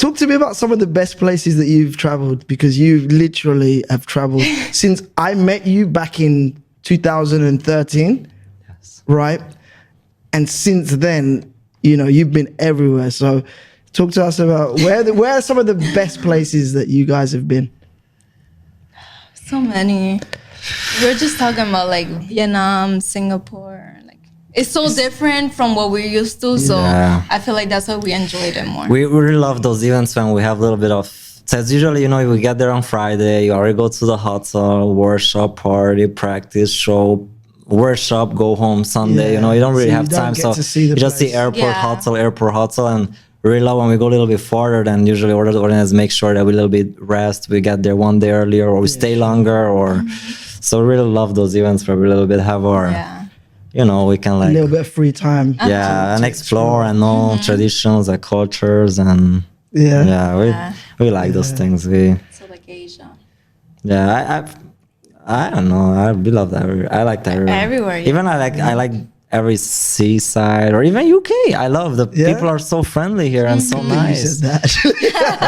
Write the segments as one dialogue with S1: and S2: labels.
S1: Talk to me about some of the best places that you've traveled, because you literally have traveled since I met you back in 2013,
S2: Yes.
S1: right? And since then, you know, you've been everywhere. So talk to us about where are some of the best places that you guys have been?
S3: So many. We're just talking about like Vietnam, Singapore. Like it's so different from what we're used to. So
S2: Yeah.
S3: I feel like that's why we enjoyed it more.
S2: We really love those events when we have a little bit of. So it's usually, you know, we get there on Friday, you already go to the hotel, workshop, party, practice, show, workshop, go home Sunday. You know, you don't really
S1: So you
S2: have
S1: don't
S2: time.
S1: get
S2: So
S1: to see the
S2: you just see
S1: place.
S2: airport,
S3: Yeah.
S2: hotel. And we really love when we go a little bit farther, then usually the organizers make sure that we a little bit rest. We get there one day earlier or we stay longer. Or so we really love those events where we a little bit have our,
S3: Yeah.
S2: you know, we can
S1: A
S2: like,
S1: little bit of free time.
S2: yeah, and explore and know traditions and cultures and
S1: Yeah.
S2: yeah, we like those things.
S3: So like Asia.
S2: Yeah, I don't know. I really love that. I like that.
S3: Everywhere, yeah.
S2: Even I like every seaside or even UK. I love the
S1: Yeah?
S2: people are so friendly here and so
S1: You
S2: nice.
S1: said that actually.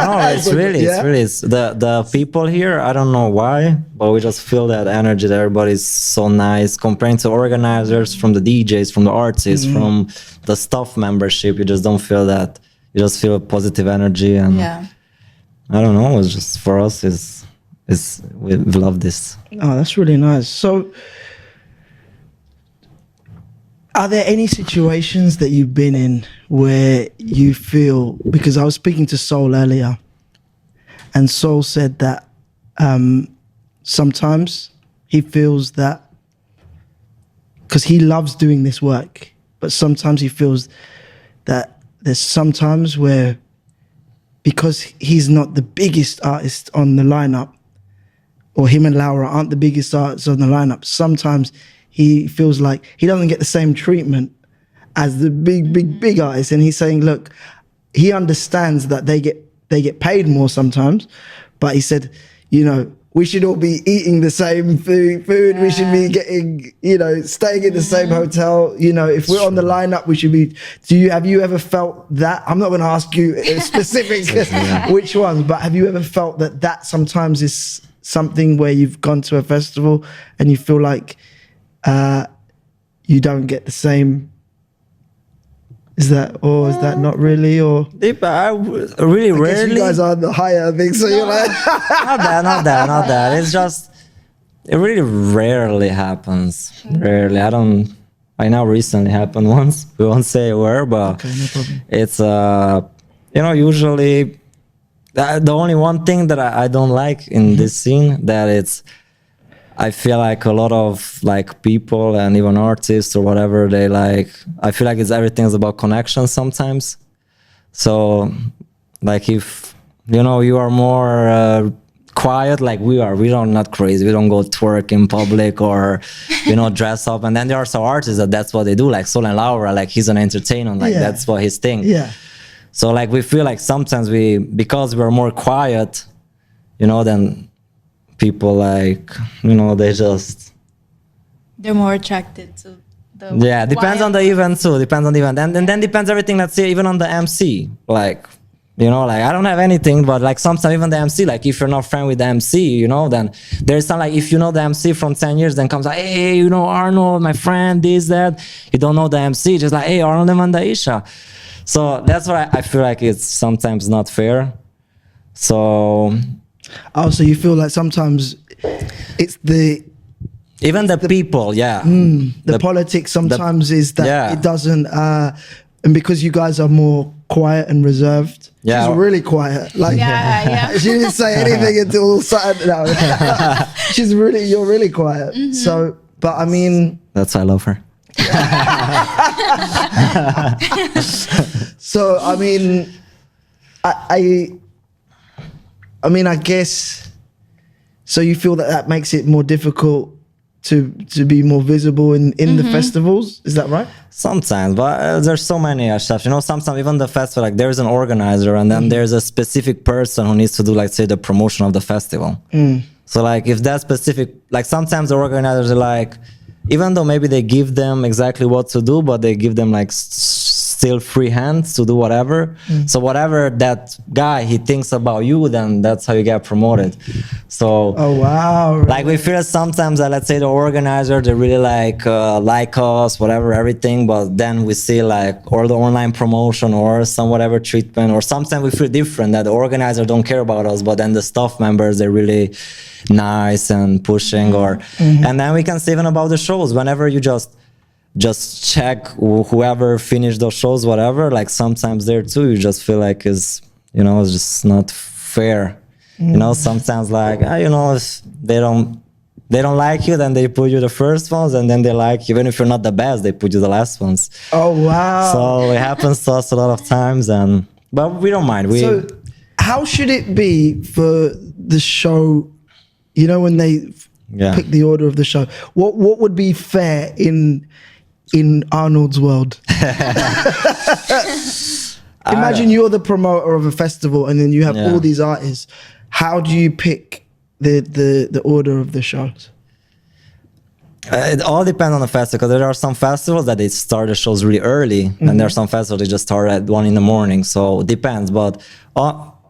S2: No, it's really, it's the people here. I don't know why, but we just feel that energy. That everybody's so nice. Comparing to organizers, from the DJs, from the artists, from the staff membership, you just don't feel that. You just feel positive energy, and
S3: Yeah.
S2: I don't know. It's just for us is we love this.
S1: Oh, that's really nice. So, are there any situations that you've been in where you feel, because I was speaking to Soul earlier, and Soul said that sometimes he feels that, because he loves doing this work, but sometimes he feels that there's some times where, because he's not the biggest artist on the lineup, or him and Laura aren't the biggest artists on the lineup, sometimes he feels like he doesn't get the same treatment as the big artists. And he's saying, look, he understands that they get paid more sometimes, but he said, you know, we should all be eating the same food. We should be getting, you know, staying in the same hotel. You know, if we're on the lineup, we should be. Have you ever felt that? I'm not going to ask you specifics, which ones, but have you ever felt that sometimes is something where you've gone to a festival and you feel like you don't get the same? Is that not really? Or
S2: I really
S1: I guess
S2: rarely.
S1: you guys are the higher thing, so you're like,
S2: Not that. It's just it really rarely happens. Rarely. I know recently happened once. We won't say where, but
S1: okay, no problem.
S2: it's you know, usually the only one thing that I don't like in this scene, that it's, I feel like a lot of like people and even artists or whatever, they like, I feel like everything's about connection sometimes. So like if, you know, you are more quiet like we are, we don't, not crazy, we don't go twerk in public or, you know, dress up. And then there are some artists that's what they do, like Sol and Laura, like he's an entertainer, like
S1: Yeah.
S2: that's what his thing.
S1: Yeah.
S2: So like we feel like sometimes because we're more quiet, you know, then people like, you know,
S3: They're more attracted to the
S2: yeah, depends on the
S3: wild-
S2: event too, depends on the event. And then depends everything, let's say even on the MC, like, you know, like I don't have anything, but like sometimes even the MC, like if you're not friend with the MC, you know, then there's some like, if you know the MC from 10 years, then comes like, hey, you know, Arnold, my friend, this, that. You don't know the MC, just like, hey, Arnold and Aisha. So that's why I feel like it's sometimes not fair. So
S1: Oh, so you feel like sometimes it's
S2: even the people, yeah.
S1: the politics sometimes is that
S2: yeah.
S1: it doesn't, and because you guys are more quiet and reserved.
S2: Yeah.
S1: She's really quiet. Like
S3: Yeah.
S1: she didn't say anything until Saturday. No. You're really quiet. So, but I mean,
S2: That's why I love her.
S1: so I mean, I mean, I guess. So you feel that makes it more difficult to be more visible in the festivals? Is that right?
S2: Sometimes, but there's so many stuff. You know, sometimes even the festival, like there's an organizer and then there's a specific person who needs to do, like, say, the promotion of the festival. So, like, if that specific, like, sometimes the organizers are like, even though maybe they give them exactly what to do, but they give them like still free hands to do whatever. So whatever that guy he thinks about you, then that's how you get promoted. So
S1: Oh wow!
S2: like we feel sometimes that, let's say, the organizer, they really like us, whatever, everything, but then we see like or the online promotion or some whatever treatment, or sometimes we feel different that the organizer don't care about us, but then the staff members, they're really nice and pushing, or and then we can say even about the shows, whenever you just check whoever finished those shows, whatever, like sometimes there too you just feel like is, you know, it's just not fair. You know, sometimes like you know, if they don't like you, then they put you the first ones, and then they like you. Even if you're not the best, they put you the last ones.
S1: Oh wow!
S2: So it happens to us a lot of times, but we don't mind.
S1: So how should it be for the show? You know, when they pick the order of the show, what would be fair in Arnold's world? Imagine you're the promoter of a festival, and then you have all these artists. How do you pick the order of the shows?
S2: It all depends on the festival. There are some festivals that they start the shows really early, and there are some festivals they just start at 1 a.m. So it depends. But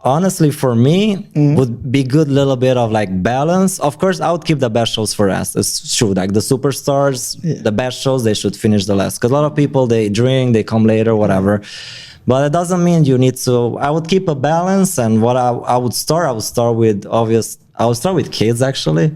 S2: honestly, for me, would be good little bit of like balance. Of course, I would keep the best shows for last. It's true. Like the superstars, the best shows, they should finish the last. Because a lot of people, they drink, they come later, whatever. But it doesn't mean you need to. I would keep a balance, and what I would start with I would start with kids actually.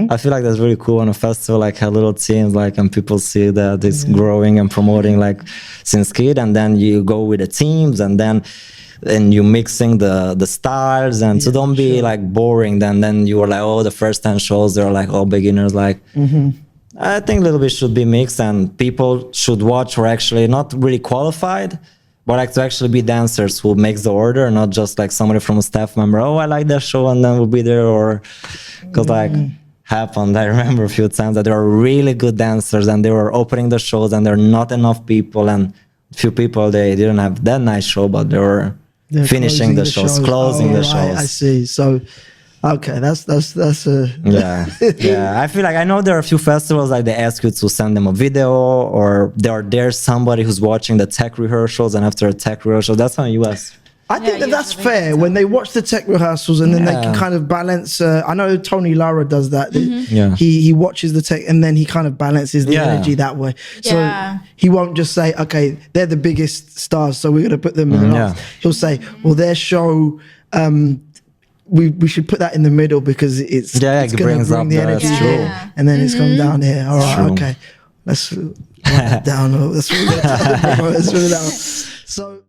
S2: I feel like that's really cool on a festival, like have little teams, like, and people see that it's growing and promoting like since kid, and then you go with the teams, and you mixing the styles, and so don't be like boring. Then you were like, oh, the first 10 shows they're like all beginners. Like I think a little bit should be mixed, and people should watch who are actually not really qualified, but like to actually be dancers who makes the order, not just like somebody from a staff member. Oh, I like that show, and then we'll be there. Or because like happened, I remember a few times that there were really good dancers, and they were opening the shows, and there are not enough people, and few people they didn't have that nice show, but they were finishing the shows, closing the shows.
S1: I see. So. Okay, that's a
S2: yeah. I feel like I know there are a few festivals like they ask you to send them a video, or there's somebody who's watching the tech rehearsals, and after a tech rehearsal, that's how US.
S1: I think that's fair when they watch the tech rehearsals, and then they can kind of balance. I know Tony Lara does that. He watches the tech, and then he kind of balances the energy that way. So he won't just say, okay, they're the biggest stars, so we're going to put them in the last. He'll say, well, their show. We should put that in the middle because it's going to bring the energy here, and then it's coming down here. All right, okay, let's put that down. Let's put that down. So.